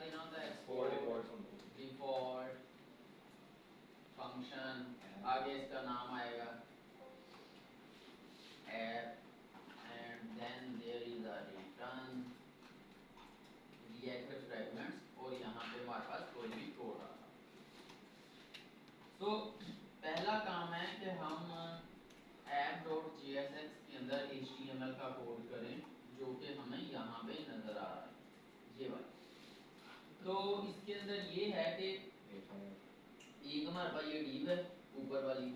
देना होता है एक्सपोर्ट डिफॉल्ट फंक्शन, आगे इसका नाम आएगा app and then there is a return React fragments और यहाँ पे हमारे पास कोई भी कोड आ रहा। तो पहला काम है कि हम app.jsx के अंदर HTML का कोड करें जो कि हमें यहाँ पे नजर आ रहा है ये वाला। तो इसके अंदर ये है कि एक हमारे पास ये div है ऊपर वाली,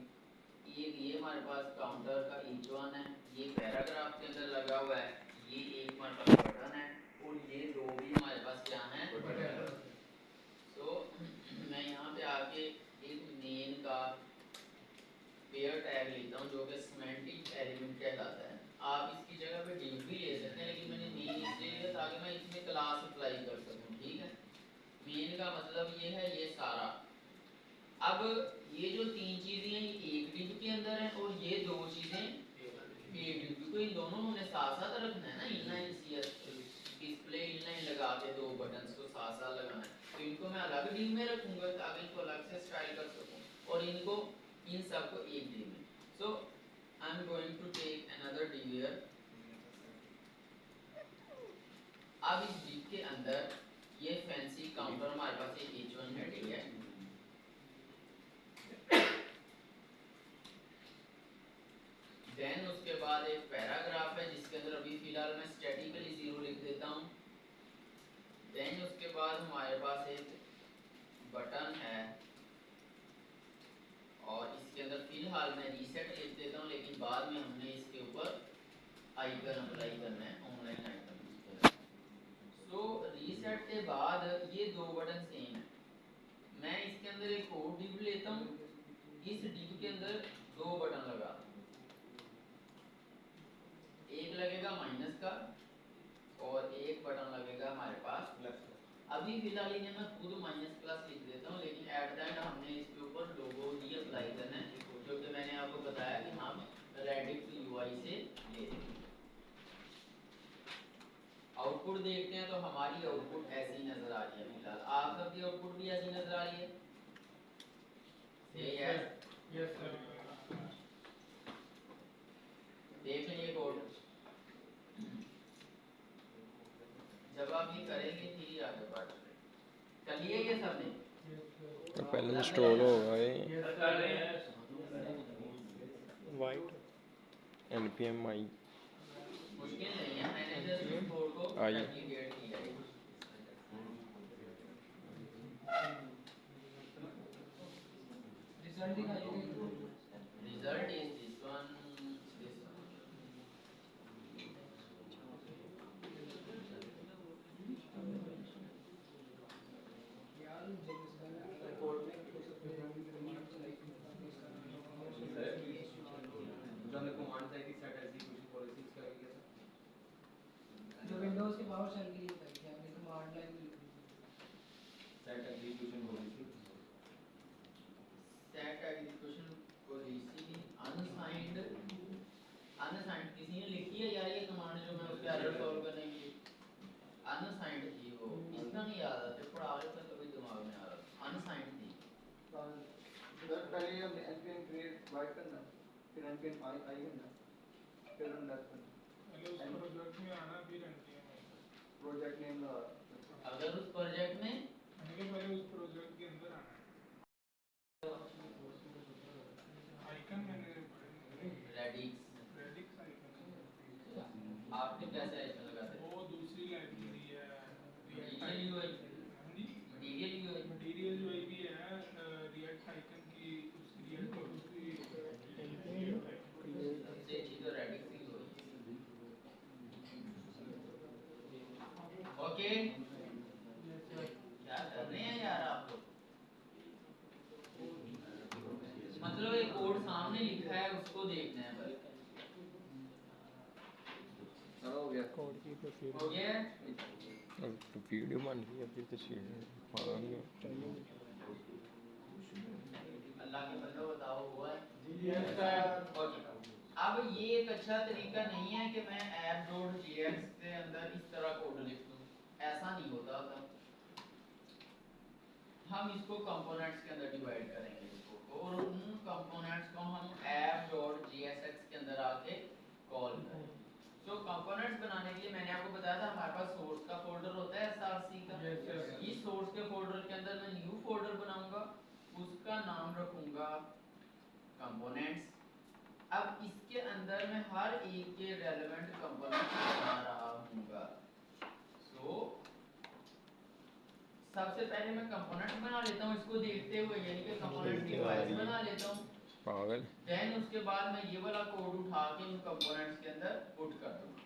एक ये हमारे पास काउंटर का h1 है, ये पैराग्राफ के अंदर लगा हुआ है, ये एक हमारे पास बटन है और ये दो भी हमारे पास क्या है बटन। तो मैं यहाँ पे आके एक मेन का पेयर टैग लेता हूँ जो कि सिमेंटिक एलिमेंट कहलाता है। आप इसकी जगह पे div भी ले सकते हैं लेकिन मैंने मेन इसलिए लिया ताकि मैं इसमें क्लास अप्लाई कर सकूँ। ठीक है, मेन का मतलब ये है ये सारा। अब ये जो तीन चीजें हैं ये एक div के अंदर है और ये दो चीजें एक div, क्योंकि इन दोनों हमने साथ साथ रखना है ना, इनलाइन डिस्प्ले इनलाइन लगा के दो बटन्स को साथ साथ लगाना है, तो इनको मैं अलग div में रखूंगा ताकि इनको अलग से स्टाइल कर सकूँ और इनको इन सबको एक div में। So I am going to take another div here। अब इस div के अंदर ये फैंसी काउंटर हमारे पास एक h1 हेडिंग है, देन उसके बाद एक पैराग्राफ है जिसके अंदर अभी फिलहाल मैं स्टैटिकली 0 लिख देता हूँ, देन उसके बाद हमारे पास एक बटन है और इसके अंदर फिलहाल मैं रीसेट लिख देता हूँ लेकिन बाद में हमने इसके ऊपर आइकन अप्लाई करना है, ऑनलाइन आइकन। सो रीसेट के बाद ये दो बटन सेम है, मैं इसके अंदर एक और div लेता हूँ, इस div के अंदर दो बटन लगा, एक लगेगा माइनस का और एक बटन लगेगा हमारे पास प्लस का। अभी फिलहाल इन्हें मैं खुद माइनस प्लस लिख देता हूँ लेकिन एट द एंड हमने इसके ऊपर लोगो ही अप्लाई करना है जो कि मैंने आपको बताया कि हम रेडिक्स यूआई से ले लेंगे। आउटपुट देखते हैं तो हमारी आउटपुट ऐसी नजर आ रही है फिलहाल, आप सबकी आउटपुट भी ऐसी नजर आ रही है? Yes sir. देख लीजिए कोड, जब आप ये करेंगे फिर ही आगे बढ़ कर लिए ये सबने तो पहले इंस्टॉल होगा ये वाइट npm आई मुश्किल नहीं है, मैंने जस्ट इस कोड को आई रेप्लिकेट किया है। रिजल्ट दिखाइए, result is this one, this one. जो विंडोज के पावर शेल के लिए बताई थी आपने, कमांड लाइन में लिखी थी set execution policy, set execution policy unsigned, unsigned किसी ने लिखी है यार ये कमांड जो मैं उसके एरर सॉल्व करने के लिए अनसाइंड थी, वो इसका नहीं याद आता, पढ़ा रहे थे कभी दिमाग में आ रहा, अनसाइंड थी। सर पहले हम npm create वाइट करना, फिर npm आई करना, फिर रन दैट करना, पहले उस प्रोजेक्ट में आना फिर npm प्रोजेक्ट नेम लगा, अगर उस प्रोजेक्ट में पहले उस प्रोजेक्ट के अंदर आना है, आइकन मैंने रेडिक्स रेडिक्स आइकन आपने कैसे आइकन लगाते हैं? वो दूसरी लाइब्रेरी है material UI, material UI, material UI भी है, रिएक्ट आइकन की उसकी रिएक्ट और उसकी सबसे अच्छी तो रेडिक्स ही यूआई। ओके क्या कर रहे हैं यार आप लोग, मतलब एक कोड सामने लिखा है उसको देखना है बस। हो गया कोड की तो फिर हो गया अब तो वीडियो बन रही है फिर तो चाहिए अल्लाह के बंदो बताओ हुआ है? ओके, अब ये एक अच्छा तरीका नहीं है कि मैं app.js के अंदर इस तरह कोड लिख दूं, ऐसा नहीं होता था। हम इसको कंपोनेंट्स के अंदर डिवाइड करेंगे इसको, और उन कंपोनेंट्स को हम app.jsx के अंदर आके कॉल करेंगे। तो कंपोनेंट्स बनाने के लिए मैंने आपको बताया था हमारे पास सोर्स का फोल्डर होता है src का। इस सोर्स के फोल्डर के अंदर मैं न्यू फोल्डर बनाऊंगा, उसका नाम रखूंगा कंपोनेंट्स। अब इसके अंदर मैं हर एक के रेलेवेंट कंपोनेंट बना रहा हूँगा। सो सबसे पहले मैं कंपोनेंट बना लेता हूँ इसको देखते हुए, यानी कि कंपोनेंट डिवाइस बना लेता हूँ। पागल। देन उसके बाद मैं ये वाला कोड उठा के उन कंपोनेंट्स के अंदर पुट कर दूंगा।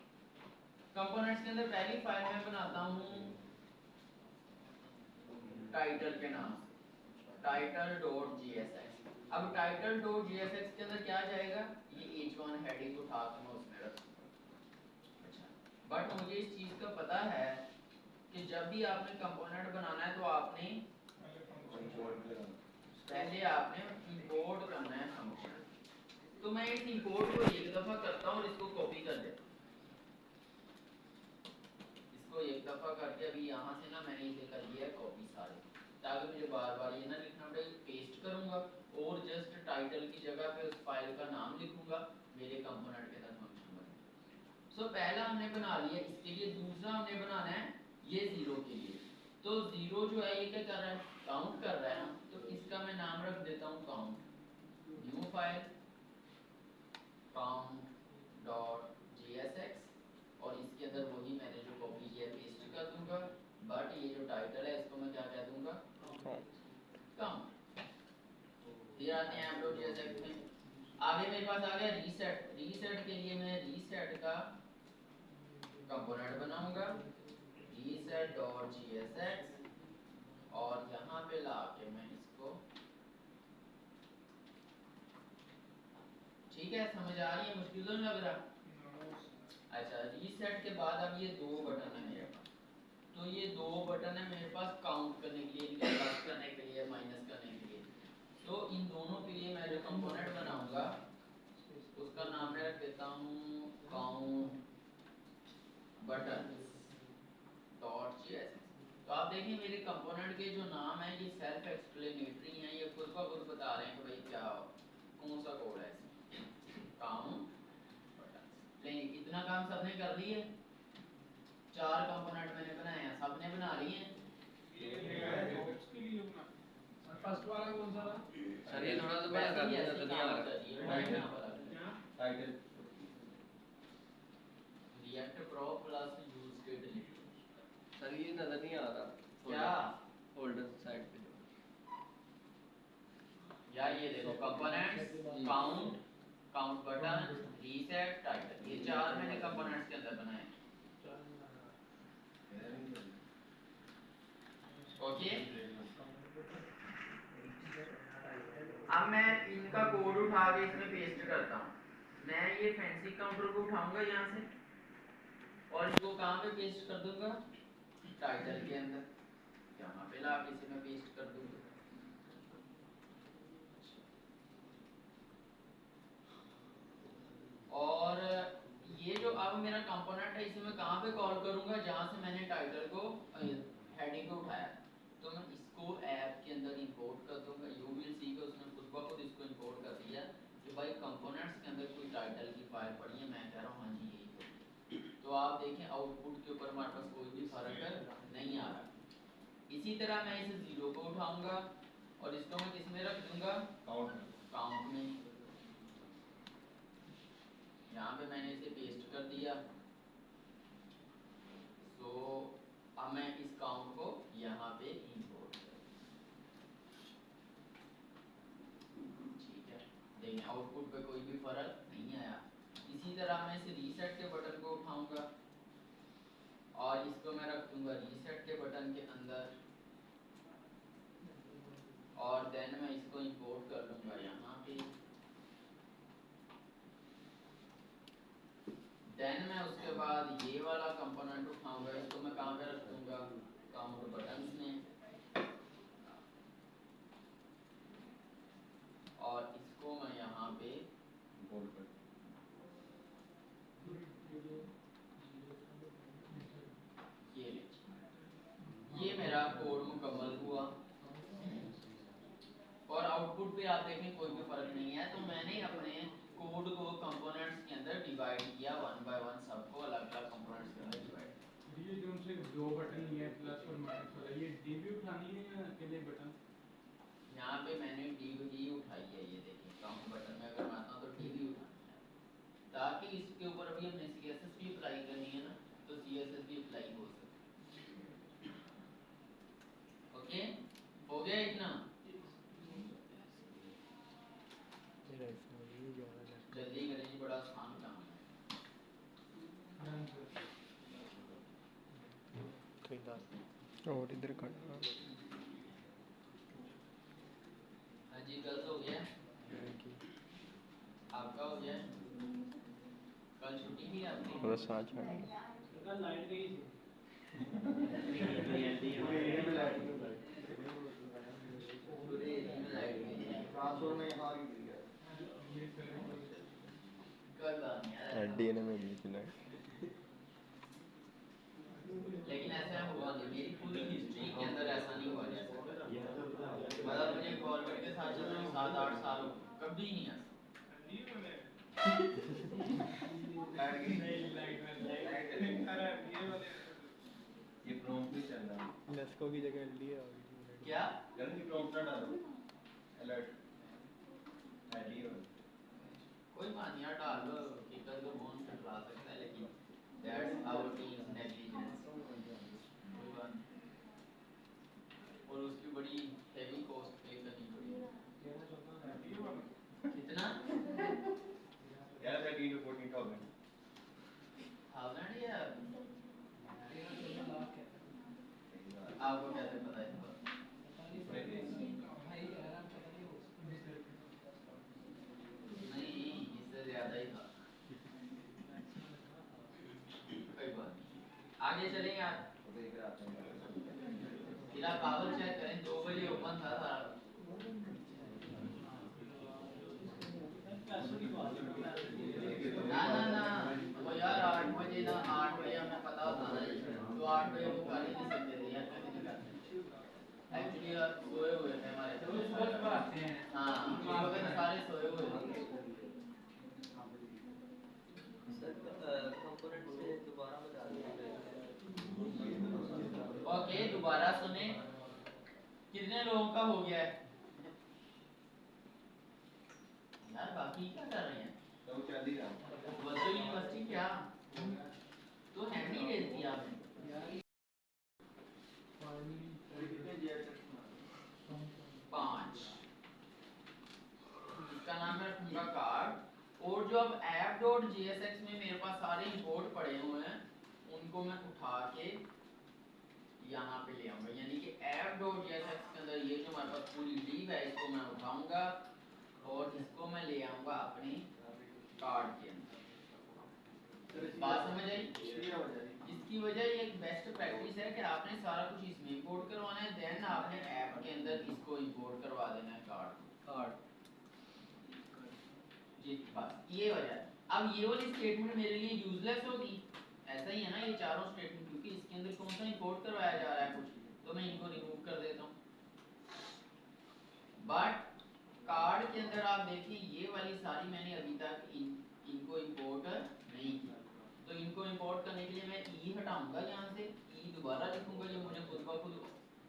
कंपोनेंट्स के अंदर पहली फाइल मैं बनाता हूँ टाइटल के नाम से, title.jsx। अब title.jsx के अंदर क्या जाएगा, ये h1 हेडिंग उठा के मैं उसमें रखूंगा। अच्छा, बट मुझे इस चीज का पता है कि जब भी आपने कंपोनेंट बनाना है तो आपने पहले आपने इंपोर्ट करना है फंक्शन। तो मैं इस इंपोर्ट को एक दफा करता हूँ और इसको कॉपी कर देता हूँ। इसको एक दफा करके अभी यहाँ से ना मैंने इसे कर दिया कॉपी सारे, ताकि मुझे बार बार ये ना लिखना पड़े। पेस्ट करूंगा और जस्ट टाइटल की जगह पे उस फाइल का नाम लिखूंगा, मेरे कंपोनेंट के अंदर फंक्शन बनेगा। सो पहला हमने बना लिया, इसके लिए दूसरा हमने बनाना है ये जीरो के लिए। तो जीरो जो है ये क्या कर रहा है, काउंट कर रहा है ना, तो इसका मैं नाम रख देता हूँ काउंट। न्यू फाइल count.jsx, और इसके अंदर वही मैंने जो कॉपी किया पेस्ट कर दूंगा। बट ये जो टाइटल है इसको मैं क्या कह दूंगा, काउंट। फिर आते हैं app.jsx में। आगे मेरे पास आ गया रीसेट। रीसेट के लिए मैं रीसेट का कंपोनेंट बनाऊंगा reset.jsx, और यहाँ पे लाके मैं इसको, ठीक है समझ आ रही है, मुश्किल तो नहीं लग रहा। अच्छा, रीसेट के बाद अब ये दो बटन है मेरे पास। तो ये दो बटन है मेरे पास काउंट करने के लिए, प्लस करने के लिए, माइनस करने के लिए। तो इन दोनों के लिए मैं जो कंपोनेंट बनाऊंगा उसका नाम मैं रख देता हूँ काउंट बटन डॉट jsx। तो आप देखिए मेरे कंपोनेंट के जो नाम है ये सेल्फ एक्सप्लेनेटरी हैं, ये खुद ब खुद बता रहे हैं कि भाई क्या कौन सा कोड है इसमें, काउंट बटन। लेकिन इतना काम सबने कर लिया, चार कंपोनेंट मैंने बनाए हैं, सबने बना लिए हैं। फर्स्ट वाला कौन सा था? सर ये थोड़ा सा बड़ा कर दिया तो नहीं आ रहा title react pro plus use के डिलीट। सर ये नजर नहीं आ रहा क्या फोल्डर साइड पे यार, ये देखो components, count, count button, reset, title, ये चार मैंने कंपोनेंट्स के अंदर बनाए हैं। ओके, अब मैं इनका कोड उठा के इसमें पेस्ट करता हूँ। मैं ये फैंसी काउंटर को उठाऊंगा यहाँ से और इसको कहाँ पे पेस्ट कर दूंगा, टाइटल के अंदर। यहाँ पे ला के इसे मैं पेस्ट कर दूंगा। और ये जो अब मेरा कंपोनेंट है इसे मैं कहाँ पे कॉल करूंगा, जहाँ से मैंने टाइटल को हेडिंग को उठाया। तो मैं इसको ऐप के अंदर इंपोर्ट कर दूंगा। यू विल सी कि उसने खुद ब खुद इसको इंपोर्ट कर दिया कि भाई कंपोनेंट्स के अंदर कोई टाइटल की फाइल पड़ी है। मैं कह रहा हूँ हाँ जी यही तो आप देखें आउटपुट के ऊपर हमारे पास कोई भी फर्क नहीं आ रहा। इसी तरह मैं इस जीरो को उठाऊंगा और इसको मैं किस में रख दूंगा, काउंट में। यहाँ पे मैंने इसे पेस्ट कर दिया। तो अब मैं इस काउंट को यहाँ पे इंपोर्ट कर, ठीक है। देखिए आउटपुट पे कोई भी फर्क नहीं आया। इसी तरह मैं इस रीसेट के बटन को उठाऊंगा और इसको मैं रख दूंगा रीसेट के बटन के अंदर, और देन मैं इसको इंपोर्ट कर लूंगा यहाँ पे। देन मैं उसके बाद ये वाला कंपोनेंट उठाऊंगा, इसको मैं कहाँ पे रख दूंगा, काउंट बटन्स में, और इसको मैं यहाँ पे ये मेरा कोड मुकम्मल हुआ। और आउटपुट पे आप देखें कोई भी फर्क नहीं है। तो मैंने अपने कोड को कंपोनेंट्स के अंदर डिवाइड किया, वन बाय वन सबको अलग अलग कंपोनेंट्स के अंदर डिवाइड। ये जो उनसे दो बटन ही है प्लस और माइनस वाला, ये डी भी उठानी है या अकेले बटन? यहाँ पे मैंने डी ही उठाई है, ये देखिए काउंट बटन में अगर मैं आता हूँ तो डी भी उठानी है, ताकि इसके ऊपर अभी हमने CSS भी अप्लाई करनी है ना, तो CSS भी अप्लाई हो सके। ओके, हो गया इतना? जल्दी करें जी, बड़ा आसान काम है। और इधर करना। हाँ जी, कल तो हो गया आपका, हो गया कल छुट्टी थी आपकी? बस आज कल लाइट गई थी। पूरे दिन लाइट गई है। ट्रांसफर में यहाँ भी गई है। कोई बात नहीं यार, डीएनए में भी थी लाइट। लेकिन ऐसा हुआ नहीं, मेरी पूरी हिस्ट्री के अंदर ऐसा नहीं हुआ जैसा मतलब मुझे गवर्नमेंट के साथ चल रहा 7-8 साल हो गए, कभी नहीं ऐसा। ये प्रॉम्प्ट भी चल रहा है। लेस्को की जगह एलडी आ गई। क्या जल्दी प्रॉम्प्ट ना डालो, अलर्ट एडी हो। कोई बात नहीं यार, डाल दो, किकर तो फोन से चला सकता है, लेकिन दैट्स आवर टीम्स नेग्लिजेंस। कोई बात नहीं, और उसकी बड़ी हेवी कॉस्ट पे करनी पड़ी। कितना? 13 to 14,000 1000 या आपको कैसे पता है? नहीं, इससे ज्यादा ही था। कोई बात नहीं, आगे चलेंगे आप। फिर आप पावर चेक करें, 2 बजे ओपन था सारा। ना वो यार 8 बजे ना, 8 बजे हमें पता होता ना, तो 8 बजे वो कर ही नहीं सकते थे यार, कैसे नहीं करते। एक्चुअली यार सोए हुए थे हमारे, हाँ उस वक्त सारे सोए हुए थे। कंपोनेंट से दोबारा बता दीजिए। ओके, दोबारा सुने, कितने लोगों का हो गया है यार? बाकी क्या कर रहे हैं? तो चल ही रहा है। वर्चुअल यूनिवर्सिटी क्या तो हैंड ही रेज किया आपने। पांच, इसका नाम है रखूंगा कार्ड। और जो अब app.jsx में मेरे पास सारे इंपोर्ट पड़े हुए हैं, उनको मैं उठा के यहाँ पे ले आऊंगा, यानी कि app.jsx के अंदर ये जो हमारे पास पूरी लीव है, इसको मैं उठाऊंगा और इसको मैं ले आऊंगा अपने कार्ड के अंदर। बात समझ आई? इसकी वजह ये एक बेस्ट प्रैक्टिस है कि आपने सारा कुछ इसमें इंपोर्ट करवाना है, देन आपने ऐप के अंदर इसको इंपोर्ट करवा देना है कार्ड जी। बस ये वजह है। अब ये वाली स्टेटमेंट मेरे लिए यूजलेस होगी, ऐसा ही है ना ये चारों स्टेटमेंट, क्योंकि इसके अंदर कौन सा इंपोर्ट करवाया जा रहा है कुछ, तो मैं इनको रिमूव कर देता हूँ। बट कार्ड के अंदर आप देखिए ये वाली सारी मैंने अभी तक इनको इंपोर्ट नहीं किया, तो इनको इंपोर्ट करने के लिए मैं ई हटाऊंगा यहाँ से, ई दोबारा लिखूंगा जो मुझे खुद ब खुद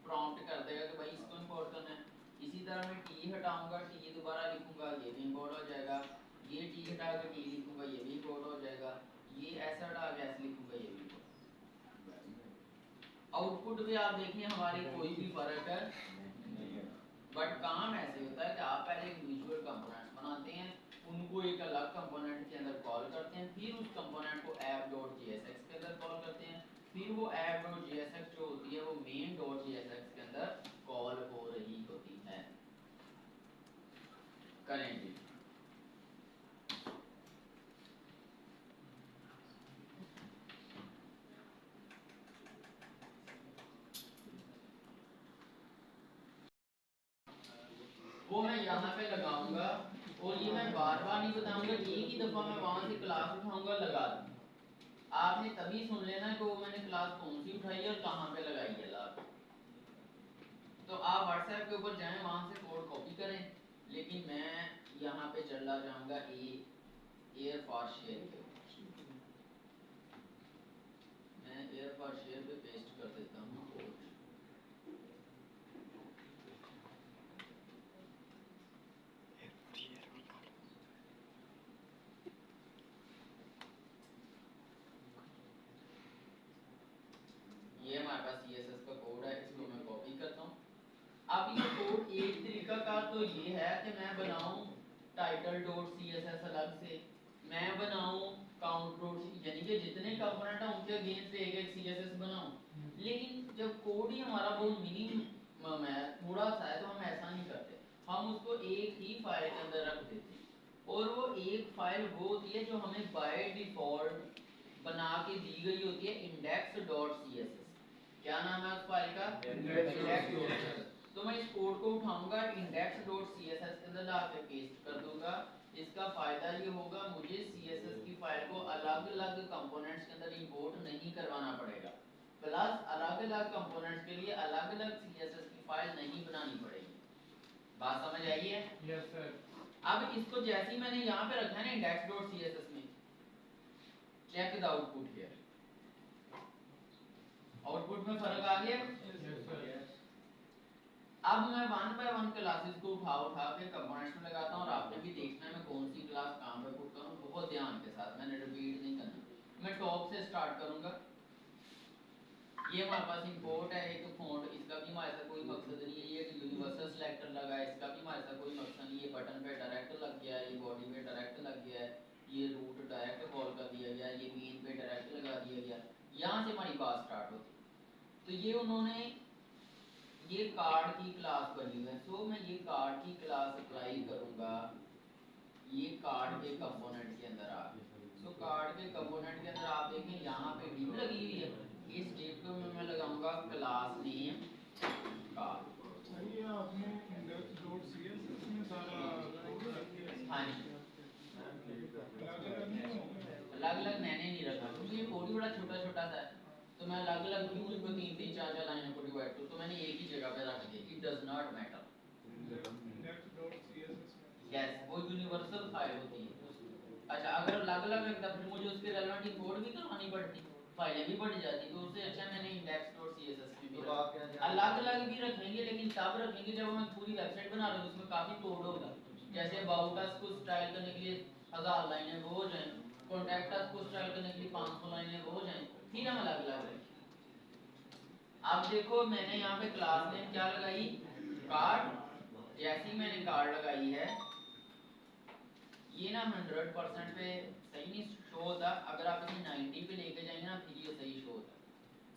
प्रॉम्प्ट कर देगा कि भाई इसको इंपोर्ट करना है। इसी तरह मैं टी हटाऊंगा, टी दोबारा लिखूंगा, ये भी इंपोर्ट हो जाएगा। ये टी हटा के टी लिखूंगा, ये भी इंपोर्ट हो जाएगा। ये ऐसा हटा के ऐसे लिखूंगा, ये भी। आउटपुट भी आप देखिए हमारी कोई भी फर्क है, बट काम ऐसे होता है कि आप पहले एक विजुअल कंपोनेंट बनाते हैं, उनको एक अलग कंपोनेंट के अंदर कॉल करते हैं, फिर उस कंपोनेंट को app.jsx के अंदर कॉल करते हैं, फिर वो app.jsx जो होती है वो main.jsx के अंदर कॉल हो रही होती है। करेंगे वो मैं यहाँ पे लगाऊंगा, और ये मैं बार बार नहीं बताऊंगा, एक ही दफा मैं वहां से क्लास उठाऊंगा, लगा दूंगा। आपने तभी सुन लेना कि वो मैंने क्लास कौन सी उठाई है और कहाँ पे लगाई है। तो आप व्हाट्सएप व्हाट्सएप के ऊपर जाएं, वहां से कोड कॉपी करें, लेकिन मैं यहाँ पे चला जाऊंगा एयर फॉर शेयर के ऊपर। मैं एयर फॉर शेयर पे पेस्ट कर देता हूँ कोड। ये हमारे पास CSS का कोड है, इसको मैं कॉपी करता हूँ। अब ये कोड एक तरीका का तो ये है कि मैं बनाऊं title.css अलग से, मैं बनाऊं count यानी कि जितने कंपोनेंट हैं उनके अगेंस्ट एक एक CSS बनाऊं। लेकिन जब कोड ही हमारा बहुत मिनिमम है, थोड़ा सा है, तो हम ऐसा नहीं करते, हम उसको एक ही फाइल के अंदर रख देते हैं। और वो एक फाइल वो होती है जो हमें बाय डिफॉल्ट बना के दी गई होती है, index.css। क्या नाम है उस फाइल का? index.css। तो मैं इस कोड को उठाऊंगा, index.css के अंदर लाके पेस्ट कर दूंगा। इसका फायदा ये होगा, मुझे CSS की फाइल को अलग-अलग कंपोनेंट्स के अंदर इंपोर्ट नहीं करवाना पड़ेगा, प्लस अलग-अलग कंपोनेंट्स के लिए अलग-अलग CSS की फाइल नहीं बनानी पड़ेगी। बात समझ आई है? Yes sir. अब इसको जैसे ही मैंने यहाँ पे रखा है ना index.css में, check the output here. Output में फर्क आ गया? Yes sir. अब मैं वन बाय वन क्लासेस को उठा के कंपोनेंट्स में लगाता हूँ, और आपने भी देखना है मैं कौन सी क्लास कहाँ पे पुट करूँ, बहुत ध्यान के साथ, मैंने रिपीट नहीं करना। मैं टॉप से स्टार्ट करूँगा। ये हमारे पास इंपोर्ट है एक फॉन्ट, इसका भी हमारे साथ कोई मकसद नहीं है। ये एक यूनिवर्सल सिलेक्टर लगा है, इसका भी हमारे साथ कोई मकसद नहीं है। बटन पे डायरेक्ट लग गया है, ये बॉडी पे डायरेक्ट लग गया है, ये रूट डायरेक्ट कॉल कर दिया गया, ये मेन पे डायरेक्ट लगा दिया गया। यहाँ से हमारी बात स्टार्ट होती है। तो ये उन्होंने ये कार्ड की क्लास बनी है, सो मैं ये कार्ड की क्लास अप्लाई करूंगा ये कार्ड के कंपोनेंट के अंदर आ गए। सो कार्ड के कंपोनेंट के अंदर आप देखें यहाँ पे डिव लगी हुई है, इस डिव को मैं लगाऊंगा क्लास नेम कार्ड। ये आपने index.css में सारा कोड रख दिया है। हाँ जी, अलग-अलग नहीं होगा। अलग-अलग मैंने नहीं रखा क्योंकि ये कोड ही बड़ा छोटा-छोटा सा है, तो मैं अलग-अलग क्यों इसको 3-3 4-4 लाइनों को डिवाइड करूं, तो मैंने एक ही जगह पे रख दिया। It does not matter. index.css में। यस, वो यूनिवर्सल फाइल होती है। अच्छा, अगर अलग-अलग रखता फिर मुझे उसके रेलेवेंट इंपोर्ट भी करवानी पड़ती, फाइलें भी बढ़ जाती, तो उससे अच्छा मैंने index.css में भी रखा। अलग-अलग भी रखेंगे, लेकिन तब रखेंगे जब हम पूरी वेबसाइट बना रहे हो, उसमें काफी कोड होगा। जैसे अबाउट अस को स्टाइल करने के लिए 1000 लाइनें वो हो जाएं, कॉन्टैक्ट अस को स्टाइल करने के लिए 500 लाइनें वो हो जाएं, फिर हम अलग-अलग रखेंगे। अब देखो मैंने यहाँ पे क्लास नेम क्या लगाई, कार्ड। जैसी मैंने कार्ड लगाई है, ये ना 100% पे सही नहीं शो होता, अगर आप इसे 90 पे लेके जाएंगे ना फिर ये सही शो होता है।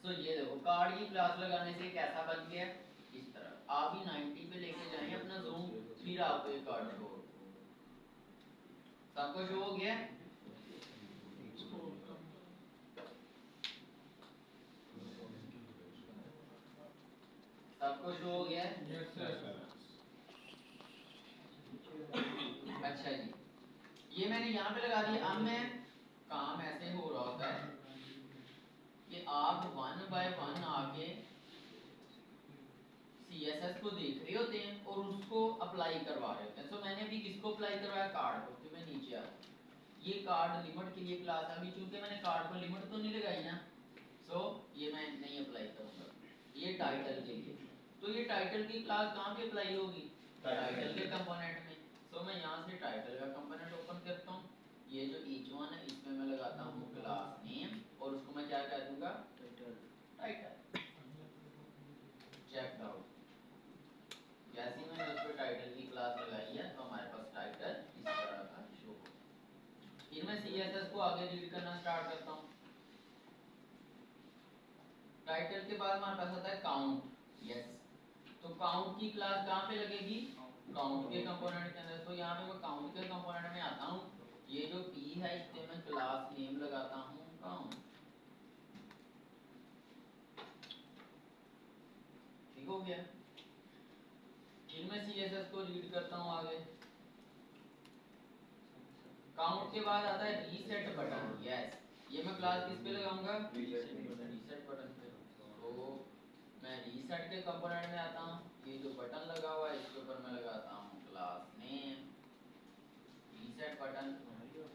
सो ये देखो कार्ड की क्लास लगाने से कैसा बन गया, इस तरह। आप ही 90 पे लेके जाएंगे अपना जूम, फिर आपको ये कार्ड शो होगा। सबको शो हो गया? सबको शो हो गया? Yes sir. अच्छा जी, ये मैंने यहाँ पे लगा दिया। अब मैं काम ऐसे हो रहा होता है कि आप वन बाय वन आके CSS को देख रहे होते हैं और उसको अप्लाई करवा रहे होते हैं। सो मैंने अभी किसको अप्लाई करवाया, कार्ड को। तो मैं नीचे आ ये कार्ड लिमिट के लिए क्लास है, अभी चूंकि मैंने कार्ड को लिमिट तो नहीं लगाई ना, सो ये मैं नहीं अप्लाई करूंगा। ये टाइटल के लिए, तो ये टाइटल की क्लास कहाँ पे अप्लाई होगी, टाइटल के कंपोनेंट में। तो मैं यहाँ से टाइटल का कंपोनेंट ओपन करता हूँ। ये जो each one है इसमें मैं लगाता हूँ क्लास नेम, और उसको मैं क्या कह दूंगा, टाइटल। चेक आउट, जैसे ही मैंने उस पर टाइटल की क्लास लगाई है तो हमारे पास टाइटल इस तरह का शो हो। फिर मैं CSS को आगे रीड करना स्टार्ट करता हूँ। टाइटल के बाद हमारे पास आता है काउंट। यस, तो काउंट की क्लास कहाँ पे लगेगी, काउंट के कंपोनेंट के अंदर। तो यहाँ पे मैं काउंट के कंपोनेंट में आता हूँ। ये जो P है इसमें मैं क्लास नेम लगाता हूँ काउंट। ठीक हो गया? फिर मैं CSS को रीड करता हूँ आगे। काउंट के बाद आता है रीसेट बटन। यस, ये मैं क्लास किस पे लगाऊंगा, रीसेट बटन पे। तो मैं मैं रीसेट के कंपोनेंट में आता हूँ, ये जो बटन लगा हुआ है इसके ऊपर मैं लगाता हूँ class name reset button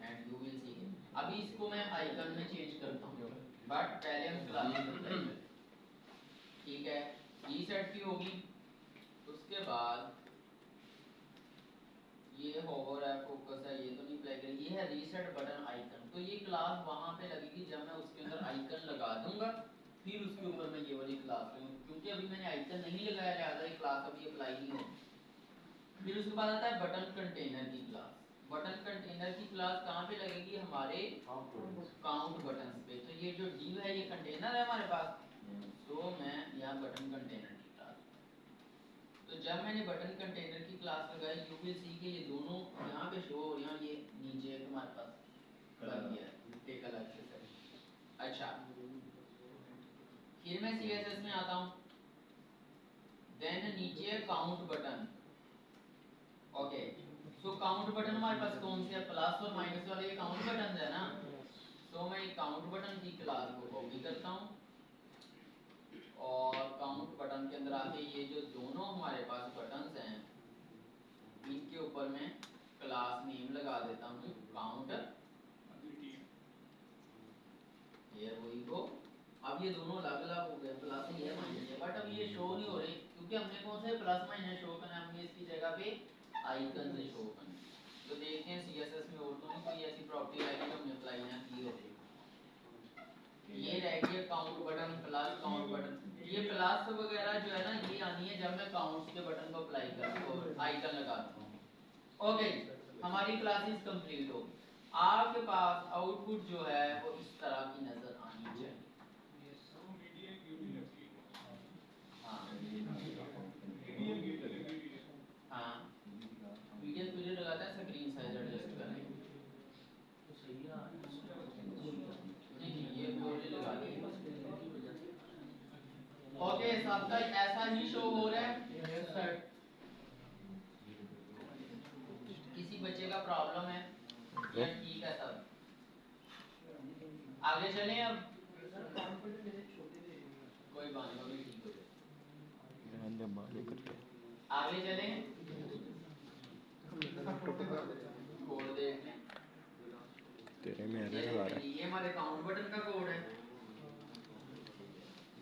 and you will see. अभी इसको मैं आइकन में चेंज करता हूँ, बट पहले हम क्लास ठीक है रीसेट की होगी। उसके बाद ये होवर है, फोकस है, ये तो नहीं अप्लाई करेगी, ये है रीसेट बटन आइकन। तो ये क्लास वहां पे लगेगी जब मैं उसके अंदर आइकन लगा दूंगा, फिर उसके ऊपर मैं ये वाली क्लास लूंगा, क्योंकि अभी मैंने आइकन नहीं लगाया लिहाजा ये क्लास अभी अप्लाई नहीं होगी। फिर उसके बाद आता है बटन कंटेनर की क्लास। बटन कंटेनर की क्लास कहाँ पे लगेगी? हमारे काउंट बटन पे। तो ये जो div है ये कंटेनर है हमारे पास, तो मैं यहाँ बटन कंटेनर की क्लास, तो जब मैंने बटन कंटेनर की क्लास लगाई यू विल सी के ये दोनों यहाँ पे शो हो रही हैं, ये नीचे हमारे पास बन गया एक अलग से set। अच्छा फिर मैं CSS में आता हूँ, देन नीचे count button. Okay so count button हमारे पास कौन से है? प्लस और माइनस वाले ये काउंट बटन है ना। तो मैं काउंट बटन की क्लास को कॉपी करता हूँ और काउंट बटन के अंदर आके ये जो दोनों हमारे पास बटन्स हैं इनके ऊपर मैं क्लास नेम लगा देता हूँ काउंट। Here we go. अब ये दोनों अलग अलग हो गए, प्लस ये माइनस है, बट अब ये शो नहीं हो रहे क्योंकि हमने कौन से प्लस माइनस शो करना है, हमने इसकी जगह पे आइकन से शो करना है। तो देखते हैं CSS में और तो नहीं कोई ऐसी प्रॉपर्टी आएगी जो हमने अप्लाई यहाँ की हो। ये रह गया count button plus count button. ये प्लस वगैरह जो है ना ये आनी है जब मैं काउंट्स के बटन को अप्लाई करता हूँ और आइकन लगाता हूँ। ओके हमारी क्लासेस कंप्लीट हो गई। आपके पास आउटपुट जो है वो इस तरह की नजर आनी चाहिए। हाँ हाँ वीडियो लगाता है, स्क्रीन साइज एडजस्ट करने नहीं ये प्योरली लगा दी। ओके सबका ऐसा ही शो हो रहा है। किसी बच्चे का प्रॉब्लम है या ठीक है सब? आगे चलें अब, कोई बात नहीं ठीक हो जाए। आगे चलें कोड देखने। तेरे में एरर आ रहा है। ये हमारे काउंट बटन का कोड है,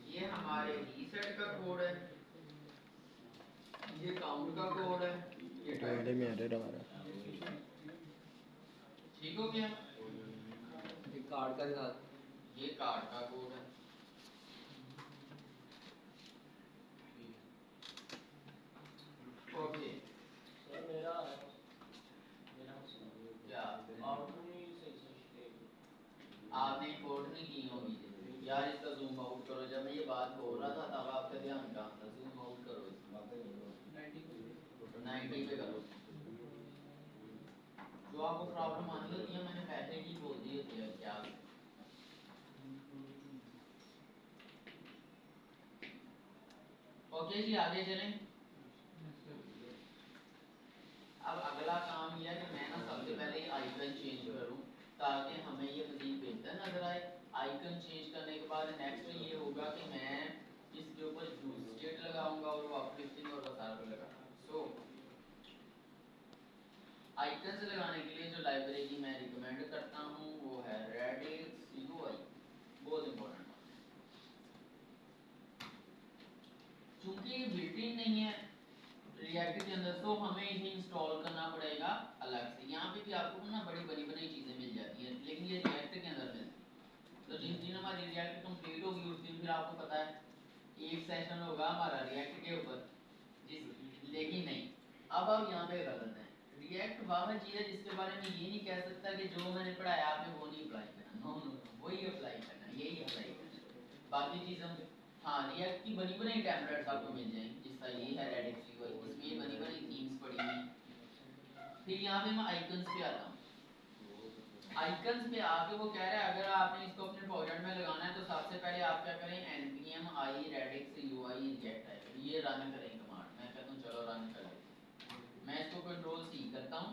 ये हमारे रीसेट का कोड है, ये काउंट का कोड है, ये तेरे में एरर आ रहा है। ठीक हो गया। कार्ड का दिखा, ये कार्ड का कोड है। ओके मेरा क्या आउटपुट नहीं सही आपने कोड नहीं की होगी यार, इसका जूम आउट करो। जब मैं ये बात बोल रहा था तब आपका ध्यान कहाँ था? जूम आउट करो, 90 पे करो। जो आपको प्रॉब्लम आनी होती है मैंने पहले ही बोल दी होती है क्या। ओके जी आगे चलें। अब अगला काम यह है कि मैं ना सबसे पहले आइकन चेंज करूं ताकि हमें ये मजीद बेहतर नजर आए। आइकन चेंज करने के बाद नेक्स्ट ये होगा कि मैं इसके ऊपर यूज स्टेट लगाऊंगा और वो अपलिफ्टिंग और वो सारा कुछ लगाऊंगा। सो आइकन से लगाने के लिए जो लाइब्रेरी मैं रिकमेंड करता हूँ वो है रेडिक्स UI, बहुत इंपॉर्टेंट। चूंकि ये बिल्ट इन नहीं है रिएक्ट के अंदर, तो हमें इसे इंस्टॉल करना पड़ेगा अलग से। यहाँ पे भी आपको ना बड़ी बनी बनी चीजें मिल जाती हैं, लेकिन ये रिएक्ट के अंदर मिलती है। तो जिस दिन हमारी रिएक्ट कंप्लीट होगी उस दिन फिर आपको पता है एक सेशन होगा हमारा रिएक्ट के ऊपर, लेकिन नहीं अब आप यहाँ पे गलत है। रिएक्ट वह चीज़ है जिसके बारे में ये नहीं कह सकता कि जो मैंने पढ़ाया आपने वो नहीं अप्लाई करना। नो नो वही अप्लाई करना, यही अप्लाई करना। बाकी चीज़ हम हाँ रिएक्ट की बनी बनाई टेम्पलेट्स आपको मिल जाएंगी, जिसका ये है रेडिक्स UI, इसमें ये बनी बनाई थीम्स पड़ी हुई। फिर यहाँ पे मैं आइकन्स पे आता हूँ। आइकन्स पे आके वो कह रहा है अगर आपने इसको अपने प्रोजेक्ट में लगाना है तो सबसे पहले आप क्या करें npm i radix UI inject है, ये रन करें कमांड। मैं कहता हूँ चलो रन कर लेते। मैं इसको कंट्रोल C करता हूँ,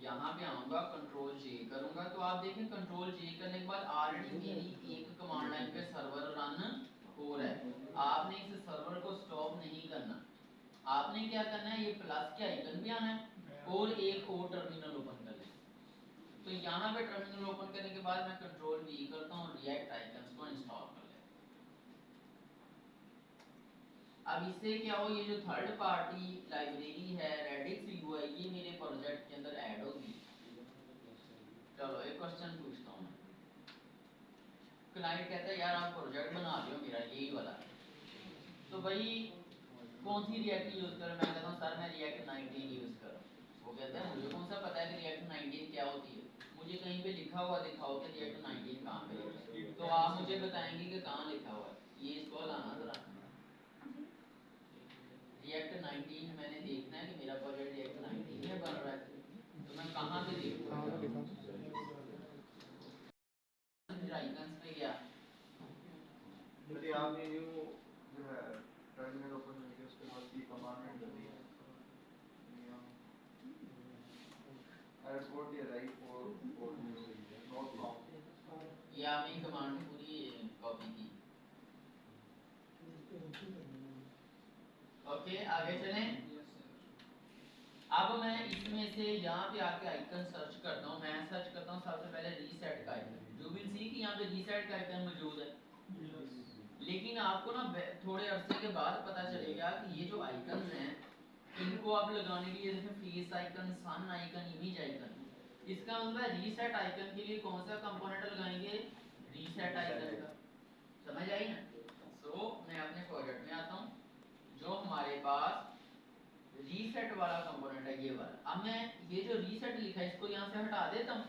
यहाँ पे आऊँगा कंट्रोल J करूँगा तो आप देखें कंट्रोल J करने के बाद ऑलरेडी मेरी एक कमांड लाइन पे सर्वर रन हो रहा है। आपने इस सर्वर आपने क्या करना है, ये प्लस के आइकन पे आना है और एक और टर्मिनल ओपन कर लेना। तो यहाँ पे टर्मिनल ओपन करने के बाद मैं कंट्रोल वी करता हूँ, रिएक्ट आइकन्स को इंस्टॉल कर लेता हूँ। अब इससे क्या हो, ये जो थर्ड पार्टी लाइब्रेरी है रेडिक्स यूआई, ये मेरे प्रोजेक्ट के अंदर ऐड होगी। चलो एक क्वेश्चन पूछता हूँ मैं। क्लाइंट कहता है यार आप प्रोजेक्ट बना रहे हो मेरा यही वाला, तो भाई कौन सी रिएक्ट यूज करें? मैं कहता हूँ सर मैं रिएक्ट 19 यूज कर। वो कहता है मुझे कौन सा पता है कि रिएक्ट 19 क्या होती है, मुझे कहीं पे लिखा हुआ दिखाओ कि रिएक्ट 19 कहाँ पे लिखा है। तो आप मुझे बताएंगे कि कहाँ लिखा हुआ है, ये इसको लाना जरा। रिएक्ट 19 मैंने देखना है कि मेरा प्रोजेक्ट रिएक्ट 19 में बन रहा है, तो मैं कहाँ पे देखूँ? आइकन्स पे गया, यदि आपने न्यू जो है टर्मिनल ओपन करके उसके बाद ये कमांड एंटर दिया I report the right for not count। ये आपने कमांड पूरी कॉपी की। ओके आगे चलें। अब मैं इसमें से यहाँ पे आके आइकन सर्च करता हूँ। मैं सर्च करता हूँ सबसे पहले रीसेट का आइकन। यू विल सी कि यहाँ पे रीसेट का आइकन मौजूद है, लेकिन आपको ना थोड़े अरसे के बाद पता चलेगा कि ये जो आइकन्स हैं इनको आप लगाने के लिए जैसे फेस आइकन, सन आइकन, इमेज आइकन, इसका मतलब रीसेट आइकन के लिए कौन सा कंपोनेंट लगाएंगे? रीसेट आइकन का। समझ आई ना? सो मैं अपने प्रोजेक्ट में आता हूँ, जो हमारे पास रीसेट वाला कंपोनेंट है ये वाला। अब मैं ये जो रीसेट लिखा है इसको यहाँ से हटा देता हूँ,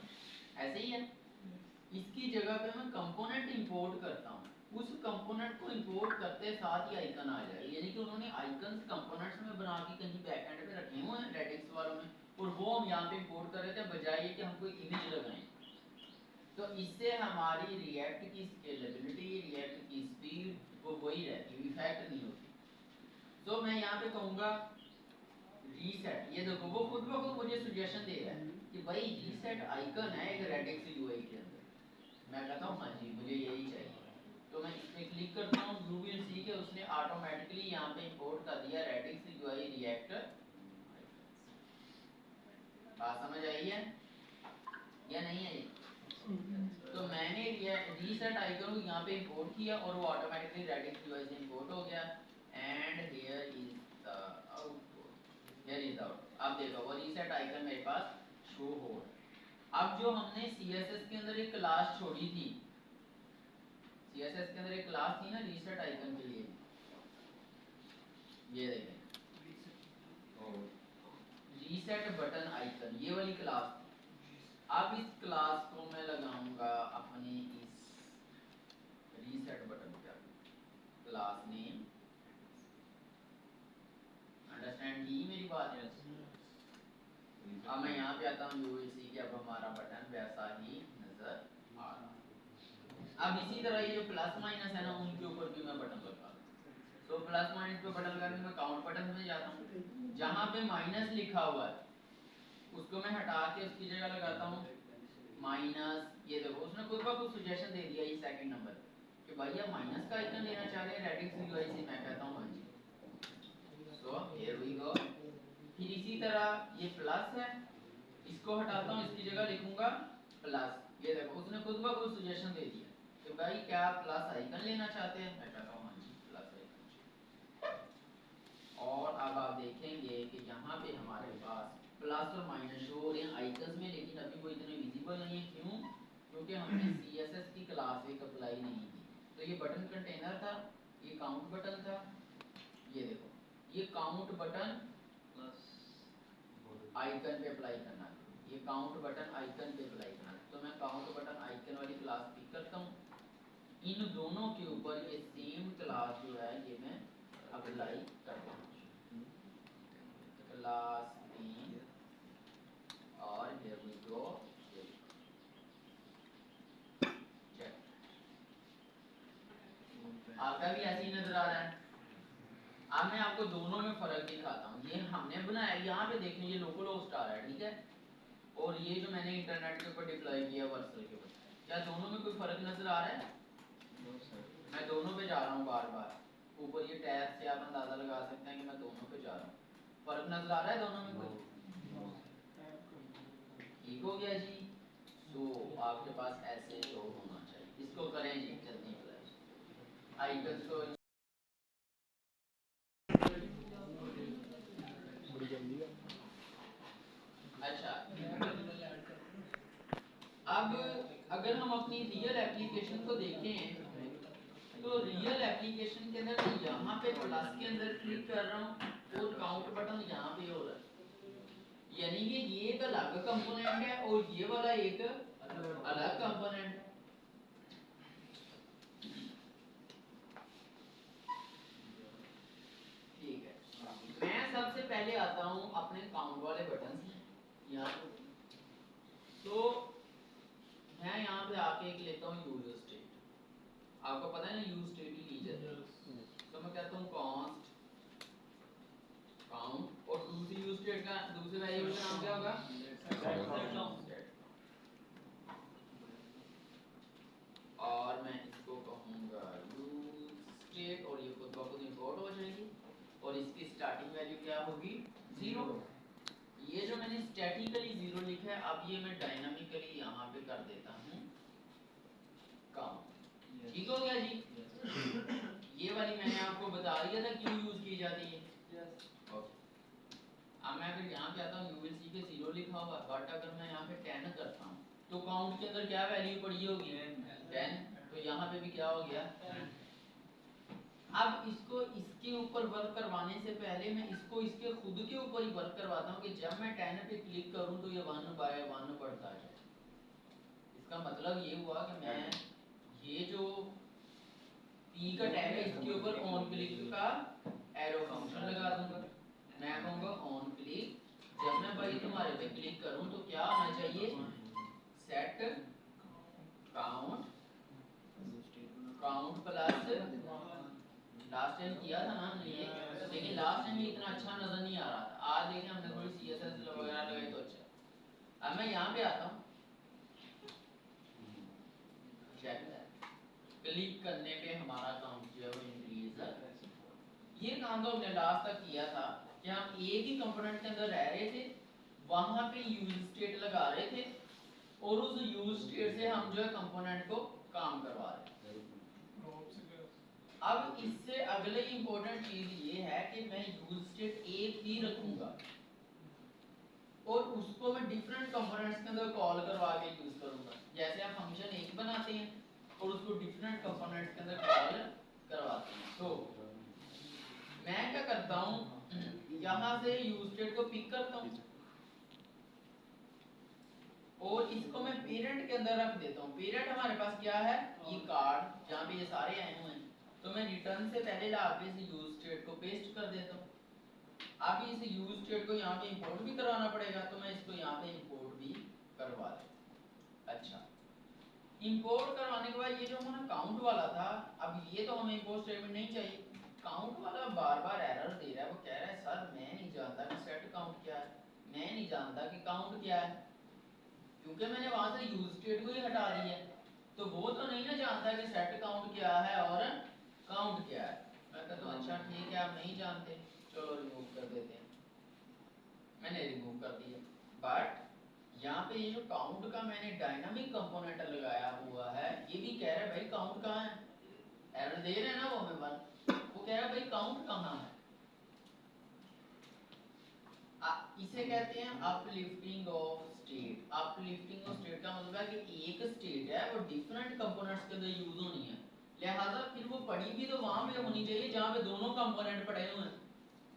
ऐसे ही है। इसकी जगह पे मैं कंपोनेंट इंपोर्ट करता हूँ। उस कंपोनेंट को इंपोर्ट करते साथ ही आइकन आ जाए, यानी कि उन्होंने आइकन्स कंपोनेंट्स में बना के कहीं बैकएंड पे रखे हुए हैं रेडिक्स वालों में, और वो हम यहाँ पे इंपोर्ट कर रहे थे बजाय कि हम कोई इमेज लगाएं। तो इससे हमारी रिएक्ट की स्केलेबिलिटी, रिएक्ट की स्पीड वो वही रहती है, इफेक्ट नहीं होती। तो मैं यहाँ पे कहूँगा रीसेट, ये देखो वो खुद ब खुद मुझे सजेशन दे रहा है कि भाई रीसेट आइकन है एक रेडिक्स यूआई के अंदर। मैं कहता हूँ हाँ जी मुझे यही चाहिए, तो मैं इस पे क्लिक करता हूँ। यू विल सी कि उसने ऑटोमेटिकली यहाँ पे इंपोर्ट कर दिया रेडिक्स यूआई रिएक्ट। बात समझ आई है या नहीं आई? तो मैंने रीसेट आइकन को यहाँ पे इंपोर्ट किया और वो ऑटोमेटिकली रेडिक्स यूआई से इंपोर्ट हो गया। And here is the output, here is the output. अब देखो वो रीसेट आइकन मेरे पास शो हो रहा है। अब जो हमने सीएसएस के अंदर एक क्लास छोड़ी थी, सीएसएस के अंदर एक क्लास थी ना रीसेट आइकन के लिए, ये देखें रीसेट बटन आइकन, ये वाली क्लास थी। अब इस क्लास को मैं लगाऊंगा अपने इस रीसेट बटन पे, क्लास नेम। अंडरस्टैंड की मेरी बात? अब मैं यहाँ पे आता हूँ, यू विल सी कि अब हमारा बटन वैसा ही नजर आ रहा है। अब इसी तरह ये जो प्लस माइनस है ना उनके ऊपर भी मैं बटन लगा दूँ। तो प्लस माइनस पे बटन लगाने में काउंट बटन में जाता हूँ, जहाँ पे माइनस लिखा हुआ है उसको मैं हटा के उसकी जगह लगाता हूँ माइनस। ये देखो उसने खुद ब खुद सजेशन दे दिया ये सेकंड नंबर कि भाई ये माइनस का आइकन लेना चाह रहे हैं रेडिक्स यूआई से। मैं कहता हूँ हाँ जी। So here we go. फिर इसी तरह ये प्लस है, इसको हटाता हूँ, इसकी जगह लिखूंगा प्लस। ये देखो उसने खुद ब खुद सजेशन दे दिया कि भाई क्या आप प्लस आइकन लेना चाहते हैं? मैं कहता हूँ हाँ जी प्लस आइकन। और अब आप देखेंगे कि यहाँ पे हमारे पास प्लस और माइनस शो हो रहे हैं आइकन्स में, लेकिन अभी वो इतने विजिबल नहीं है। क्यों? क्योंकि हमने सीएसएस की क्लास एक अप्लाई नहीं की। तो ये बटन कंटेनर था, ये काउंट बटन था, ये देखो ये काउंट बटन आइकन पे अप्लाई करना है, ये काउंट बटन आइकन पे अप्लाई करना है। तो मैं काउंट बटन आइकन वाली क्लास पिक करता हूँ, इन दोनों के ऊपर ये सेम क्लास जो है ये मैं अप्लाई करता हूँ, क्लास नेम। और here we go, check। आपका भी ऐसे ही नजर आ रहा है? अब मैं आपको दोनों में फर्क दिखाता हूँ। ये हमने बनाया, यहाँ पे देखें ये लोकल होस्ट आ रहा है, ठीक है, और ये जो मैंने इंटरनेट के ऊपर डिप्लॉय किया वर्चुअल के ऊपर, क्या दोनों में कोई फर्क नजर आ रहा है? मैं दोनों पे जा रहा हूँ बार बार, ऊपर ये टैब से आप अंदाजा लगा सकते हैं कि मैं दोनों पे जा रहा हूँ। फर्क नजर आ रहा है दोनों में कोई? ठीक हो गया जी। तो आपके पास ऐसे तो होना चाहिए। इसको करें जी जल्दी आइकन को अच्छा। अब अगर हम अपनी रियल एप्लीकेशन को देखें तो रियल एप्लीकेशन के अंदर मैं यहाँ पे प्लस के अंदर क्लिक कर रहा हूँ और काउंट बटन यहाँ पे हो रहा है, यानी कि ये एक अलग कंपोनेंट है और ये वाला एक अलग कंपोनेंट है। ठीक है, मैं सबसे पहले आता हूँ अपने काउंट वाले बटन से यहाँ पे। तो मैं यहाँ पे आके एक लेता हूँ यूजर स्टेट। आपको पता है ना यूज स्टेट ही ली जाती है। तो मैं कहता हूँ कॉन्स्ट काउंट और दूसरी यूज स्टेट का दूसरे वेरिएबल का नाम क्या होगा? और मैं इसको कहूँगा यूज स्टेट और ये खुद ब खुद इंपोर्ट हो जाएगी और इसकी स्टार्टिंग वैल्यू क्या होगी? 0। ये जो मैंने स्टैटिकली 0 लिखा है, अब ये मैं डायनामिकली यहाँ पे कर देता हूँ काउंट। ठीक हो गया जी। ये वाली मैंने आपको बता दिया था क्यों यूज की जाती है। अब मैं अगर यहाँ पे आता हूँ ULC पे 0 लिखा हुआ, बट अगर मैं यहाँ पे 10 करता हूँ तो काउंट के अंदर क्या वैल्यू पड़ी होगी? 10। तो यहाँ पे भी क्या हो गया? अब इसको इसके ऊपर वर्क करवाने से पहले मैं इसको इसके खुद के ऊपर ही वर्क करवाता हूँ कि जब मैं 10 पे क्लिक करूँ तो ये 1 बाय 1 बढ़ता है। इसका मतलब ये हुआ कि मैं ये जो P का टैग है इसके ऊपर ऑन क्लिक का एरो फंक्शन लगा दूंगा। मैं कहूँगा ऑन क्लिक, जब मैं भाई तुम्हारे पे क्लिक करूँ तो क्या होना चाहिए? Set count plus last time किया था ना हमने ये, लेकिन लास्ट टाइम ये इतना अच्छा नजर नहीं आ रहा था। आज देखिए हमने थोड़ी CSS वगैरह लगाई तो अच्छा। अब मैं यहाँ पे आता हूँ, चेक क्लिक करने पे हमारा काउंट जो है वो इंक्रीज है। ये काम तो हमने लास्ट तक किया था कि हम एक ही कंपोनेंट के अंदर रह रहे थे, वहां पे यूज स्टेट लगा रहे थे और उस यूज स्टेट से हम जो है कंपोनेंट को काम करवा रहे थे। अब इससे अगले इंपॉर्टेंट चीज ये है कि मैं यूज स्टेट एक ही रखूंगा और उसको मैं डिफरेंट कंपोनेंट्स के अंदर कॉल करवा के यूज करूंगा। जैसे आप फंक्शन एक बनाते हैं और उसको डिफरेंट कंपोनेंट्स के अंदर कॉल करवाते हैं। तो मैं क्या करता हूँ, यहाँ से यूज स्टेट को पिक करता हूँ और इसको मैं पेरेंट के अंदर रख देता हूँ। पेरेंट हमारे पास क्या है? ये कार्ड जहाँ पे ये सारे आए हुए हैं। तो मैं रिटर्न से पहले लाके इस यूज स्टेट को पेस्ट कर देता हूँ। अब इस यूज स्टेट को यहाँ पे इंपोर्ट भी करवाना पड़ेगा, तो मैं इसको यहाँ पे इंपोर्ट भी करवा लेता। अच्छा, इंपोर्ट करवाने के बाद ये जो हमारा काउंट वाला था, अब ये तो हमें इंपोर्ट स्टेटमेंट नहीं चाहिए। काउंट वाला बार बार एरर दे रहा है। वो कह रहा है सर मैं नहीं जानता कि सेट काउंट क्या है, मैं नहीं जानता कि काउंट क्या है, क्योंकि मैंने वहां से यूज स्टेट को ही हटा दिया है। तो वो तो नहीं ना जानता कि सेट काउंट क्या है और काउंट क्या है। मैं कहता हूँ अच्छा ठीक है, आप नहीं जानते, चलो रिमूव कर देते हैं। मैंने रिमूव कर दिया। बट यहाँ पे ये जो काउंट का मैंने डायनामिक कंपोनेंट लगाया हुआ है, ये भी कह रहा है भाई काउंट कहाँ है। एरर दे रहे हैं ना वो हमें वन, वो कह रहा है भाई काउंट कहाँ है। इसे कहते हैं uplifting of state. Uplifting of state का मतलब है कि एक स्टेट है वो डिफरेंट कंपोनेंट्स के अंदर यूज होनी है, लिहाजा फिर वो पड़ी भी तो वहां पे होनी चाहिए जहां पे दोनों कंपोनेंट पड़े हुए हैं।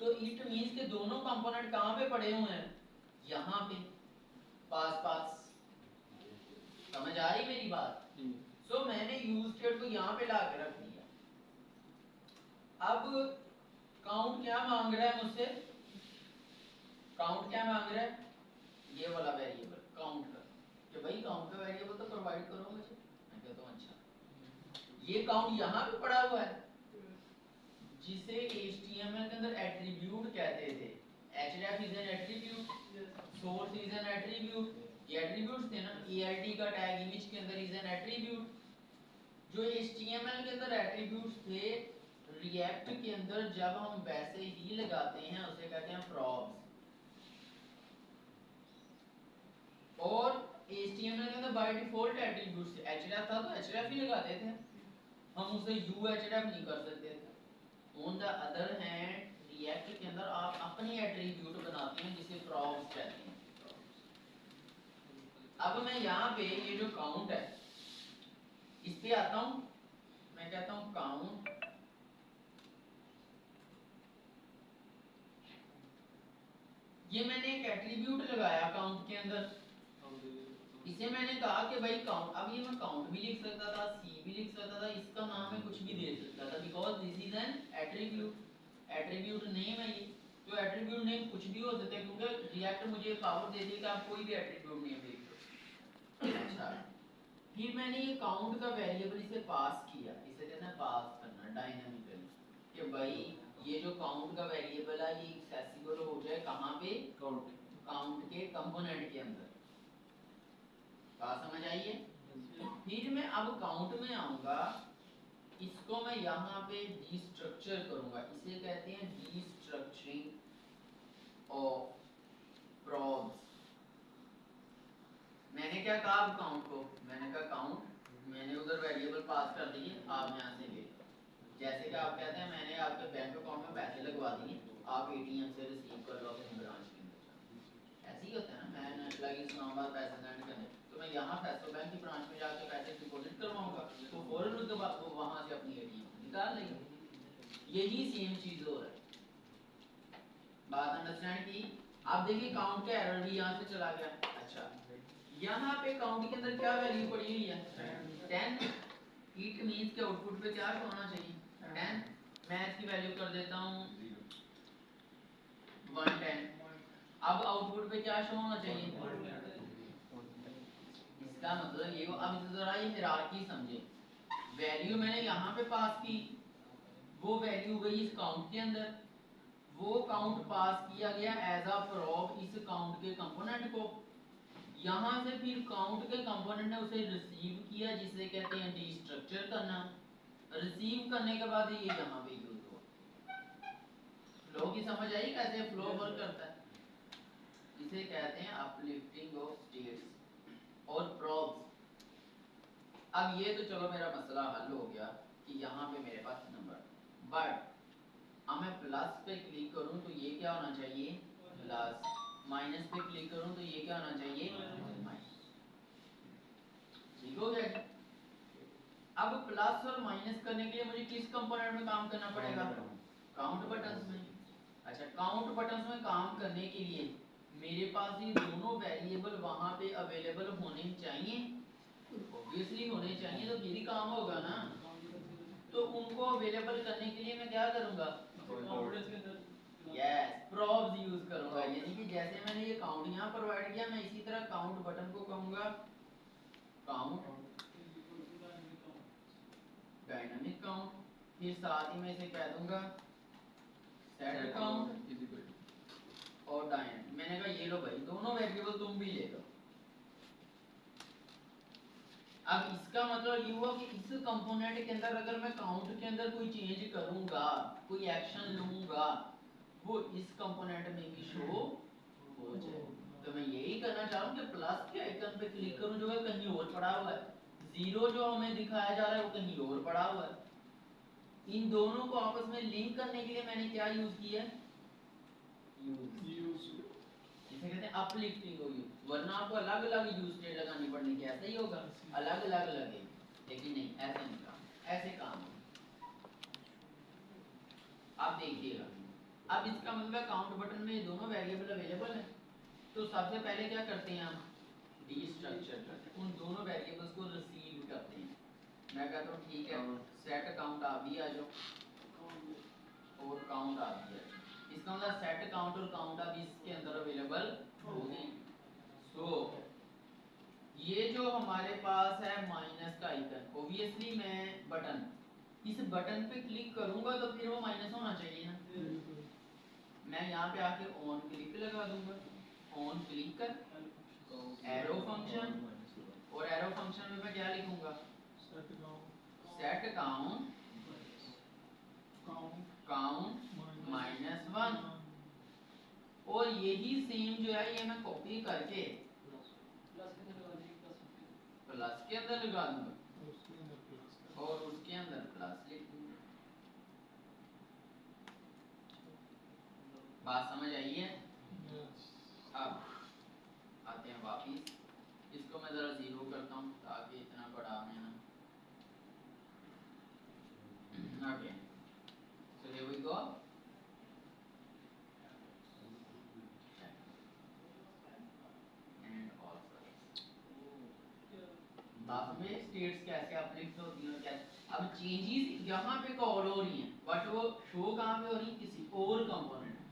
तो इट मींस के दोनों कंपोनेंट कहां पे पड़े हुए हैं? यहाँ पे पास पास। समझ आ रही मेरी बात? सो मैंने यूज स्टेट को यहाँ पे ला के रख दिया। अब काउंट क्या मांग रहा है मुझसे? काउंट क्या मांग रहा है? ये वाला वेरिएबल काउंट का, कि भाई काउंट का वेरिएबल तो प्रोवाइड करो मुझे। मैं कहता हूँ अच्छा, ये काउंट यहाँ पे पड़ा हुआ है जिसे HTML के अंदर एट्रीब्यूट कहते थे। href is an attribute, source is an attribute, ये एट्रीब्यूट्स थे ना। alt का टैग इमेज के अंदर इज एन एट्रीब्यूट। जो HTML के अंदर एट्रीब्यूट्स थे रिएक्ट के अंदर जब हम वैसे ही लगाते हैं उसे कहते हैं प्रॉब्स, और HTML के अंदर बाय डिफॉल्ट एट्रीब्यूट्स href था तो href ही लगाते थे, हम उसे uhref नहीं कर सकते थे। On the other hand react के अंदर आप अपनी एट्रीब्यूट बनाते हैं जिसे प्रॉब्स कहते हैं। अब मैं यहाँ पे ये जो काउंट है इस पे आता हूँ, मैं कहता हूँ काउंट, ये मैंने एक एट्रीब्यूट लगाया काउंट के अंदर, इसे मैंने कहा कि भाई काउंट, अब ये मैं काउंट भी लिख सकता था, सी भी लिख सकता था, इसका नाम मैं कुछ भी दे सकता था, because this is an attribute, attribute name है ये। तो एट्रीब्यूट नेम कुछ भी हो सकता है क्योंकि रिएक्ट मुझे पावर देती है कि आप कोई भी एट्रीब्यूट नेम लिख दो। अच्छा, फिर मैंने ये काउंट का वेरिएबल इसे पास किया, इसे कहते हैं पास करना डायनामिकली, कि भाई ये जो काउंट का वेरिएबल है ये एक्सेसिबल हो जाए कहाँ पे, काउंट के कंपोनेंट के अंदर। बात समझ आई है? फिर मैं अब काउंट में आऊंगा, इसको मैं यहाँ पे डिस्ट्रक्चर करूंगा, इसे कहते हैं डिस्ट्रक्चरिंग ऑफ प्रॉब्स। मैंने क्या कहा अब काउंट को, मैंने कहा काउंट, मैंने उधर वेरिएबल पास कर दिए, आप यहाँ से ले लो। जैसे कि आप कहते हैं मैंने आपके बैंक अकाउंट में पैसे लगवा दिए, आप ATM से रिसीव कर लो अपनी ब्रांच के अंदर, ऐसे ही होता है ना। मैं लगी इस्लामाबाद पैसे सेंड करने, तो मैं यहाँ फेस्टो बैंक की ब्रांच में जाके पैसे डिपॉजिट करवाऊंगा, तो फौरन उसके बाद वो वहाँ से अपनी ATM निकाल लेंगे। यही सेम चीज हो रहा है, बात अंडरस्टैंड की? आप देखिए काउंट का एरर भी यहाँ से चला गया। अच्छा, यहाँ पे काउंट के अंदर क्या वैल्यू पड़ी हुई है 10, इट मींस के आउटपुट पे क्या होना चाहिए 10। मैं इसकी वैल्यू कर देता हूँ 110, अब आउटपुट पे क्या शो होना चाहिए, इसका मतलब ये, अब जरा ये हायरार्की समझे, वैल्यू मैंने यहाँ पे पास की, वो वैल्यू गई इस काउंट के अंदर, वो काउंट पास किया गया एज अ प्रॉब इस काउंट के कंपोनेंट को, यहाँ से फिर काउंट के कंपोनेंट ने उसे रिसीव किया जिसे कहते हैं डिस्ट्रक्चर करना, रिसीव करने के बाद ये यहाँ पे यूज हुआ। फ्लो की समझ आई कैसे फ्लो वर्क करता है? इसे कहते हैं अपलिफ्टिंग ऑफ स्टेट्स और प्रॉब्स। अब ये तो चलो मेरा मसला हल हो गया कि यहाँ पे मेरे पास नंबर, बट अब मैं प्लस पे क्लिक करूँ तो ये क्या होना चाहिए प्लस, माइनस पे क्लिक करूँ तो ये क्या होना चाहिए माइनस। ठीक हो गया? अब प्लस और माइनस करने के लिए मुझे किस कंपोनेंट में काम करना पड़ेगा, काउंट बटन्स में। अच्छा, काउंट बटन्स में काम करने के लिए मेरे पास ये दोनों वेरिएबल वहां पे अवेलेबल होने चाहिए, ऑब्वियसली होने चाहिए, तो फिर ही काम होगा ना। तो उनको अवेलेबल करने के लिए मैं क्या करूंगा, यस प्रॉब्स यूज करूंगा, यानी कि जैसे मैंने ये काउंट यहाँ प्रोवाइड किया, मैं इसी तरह काउंट बटन को कहूंगा काउंट डायनामिक काउंट, फिर साथ ही में इसे कह दूंगा सेट काउंट और डायनामिक। मैंने कहा ये लो भाई दोनों वेरिएबल तुम भी ले लो। अब इसका मतलब ये हुआ कि इस कंपोनेंट के अंदर अगर मैं काउंट के अंदर कोई चेंज करूंगा, कोई एक्शन लूंगा, वो इस कंपोनेंट में भी शो हो जाए। तो मैं यही करना चाह रहा हूँ कि प्लस के आइकन पे क्लिक करूं जो है कहीं और पड़ा हुआ है, जीरो जो हमें दिखाया जा रहा है वो कहीं और पड़ा हुआ है। इन दोनों को आपस में लिंक करने के लिए मैंने क्या यूज किया है, इसे कहते हैं अपलिफ्टिंग हो यूज, वरना आपको अलग अलग यूज स्टेट लगानी पड़नी थी, ऐसा ही होगा अलग अलग लगे, लेकिन नहीं ऐसे नहीं काम, ऐसे काम आप देखिएगा। अब इसका मतलब काउंट बटन में ये दोनों वेरिएबल अवेलेबल है, तो सबसे पहले क्या करते हैं हम डिस्ट्रक्चर करते हैं, उन दोनों वेरिएबल्स को रिसीव करते हैं। मैं कहता हूँ ठीक है सेट काउंट आप भी आ जाओ और काउंट आप भी आ जाओ, इसका मतलब सेट काउंट और काउंट अब इसके अंदर अवेलेबल होगी। सो ये जो हमारे पास है माइनस का आइकन, ऑब्वियसली मैं बटन, इस बटन पे क्लिक करूंगा तो फिर वो माइनस होना चाहिए ना, मैं यहाँ पे आके ऑन क्लिक लगा दूंगा, ऑन क्लिक कर एरो फंक्शन, और एरो फंक्शन में मैं क्या लिखूंगा सेट काउंट काउंट -1 और यही सेम जो है ये मैं कॉपी करके प्लस के अंदर लगा दूंगा और उसके अंदर प्लस लिख दूंगा। बात समझ आई है? अब आते हैं वापिस, इसको मैं जरा जीरो करता हूँ ताकि इतना बड़ा में ना। Okay, so here we go. And also अब में स्टेट्स कैसे अपलिफ्ट होती हैं कैसे, अब चेंजेस यहाँ पे कॉल हो रही हैं बट वो शो कहाँ पे हो रही है? किसी और कंपोनेंट में।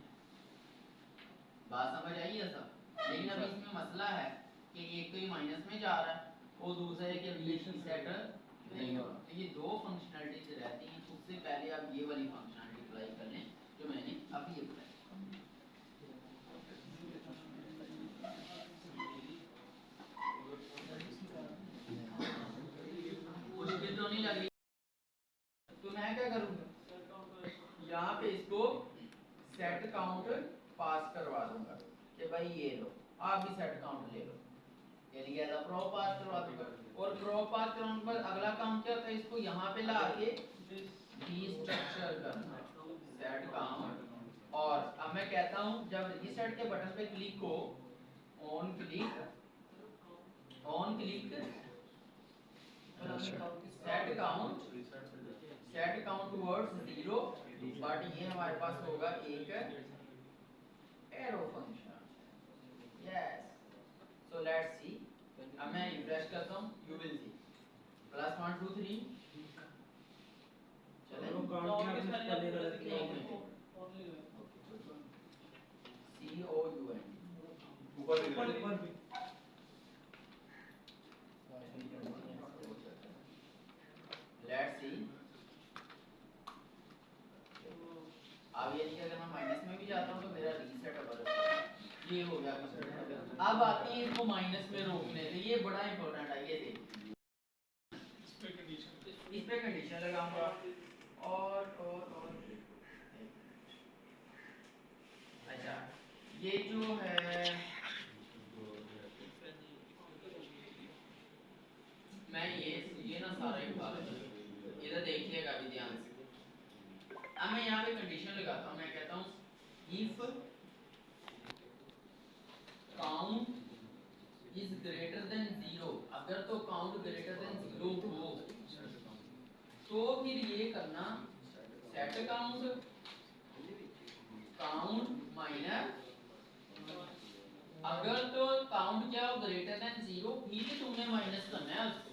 बात समझ आई है सब? लेकिन अब इसमें मसला है कि एक तो ये माइनस में जा रहा है और दूसरा है कि रिलेशन सेटल नहीं हो रहा। तो ये दो फंक्शनैलिटीज रहती हैं, उससे पहले आप ये वाली फंक्शनैलिटी अप्लाई कर लें जो मैंने अभी अप्लाई। मुश्किल तो नहीं लग रही? तो मैं क्या करूँगा, यहाँ पे इसको सेट काउंट पास करवा दूंगा कि भाई ये लो, आप भी सेट काउंट ले लो, यानी कि एज प्रॉप पास करवा दूंगा। और प्रॉप पास कराने पर अगला काम क्या होता है, इसको यहाँ पे ला के डीस्ट्रक्चर करना सेट काउंट। और अब मैं कहता हूँ जब रीसेट के बटन पे क्लिक हो, on click set count towards 0, but ये हमारे पास होगा एक arrow function. Yes, so let's see. अब मैं रिफ्रेश करता हूँ, यू विल सी +1 2 3 चले COUNT लेट्स सी। अब ये नहीं कि अगर मैं माइनस में भी जाता हूँ तो मेरा रीसेट अब ये हो गया कुछ। अब आती है इसको माइनस में रोकने से, ये बड़ा इंपॉर्टेंट है। ये देखिए इस पे कंडीशन लगाऊंगा और अच्छा ये जो है मैं ये ना सारा ही उठा लेता हूं, इधर देखिएगा अभी ध्यान से। अब मैं यहाँ पे कंडीशन लगाता हूँ, मैं कहता हूँ if count is greater than 0, अगर तो काउंट ग्रेटर देन 0 हो तो फिर ये करना सेट काउंट माइनस, अगर तो काउंट क्या हो ग्रेटर देन 0 फिर तुमने माइनस करना है उसको,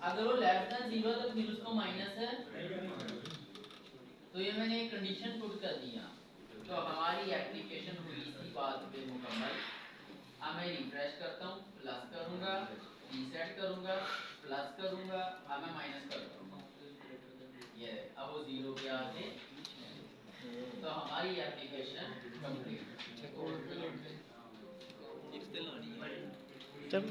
अगर वो लेस देन 0 तो फिर उसको माइनस है। तो ये मैंने एक कंडीशन पुट कर दिया, तो हमारी एप्लीकेशन हुई इसी बात पे मुकम्मल। अब मैं रिफ्रेश करता हूँ, प्लस करूँगा, रीसेट करूँगा, प्लस करूँगा, अब मैं माइनस कर दूँगा, ये अब वो 0 पे आके, तो हमारी एप्लीकेशन कंप्लीट। चलो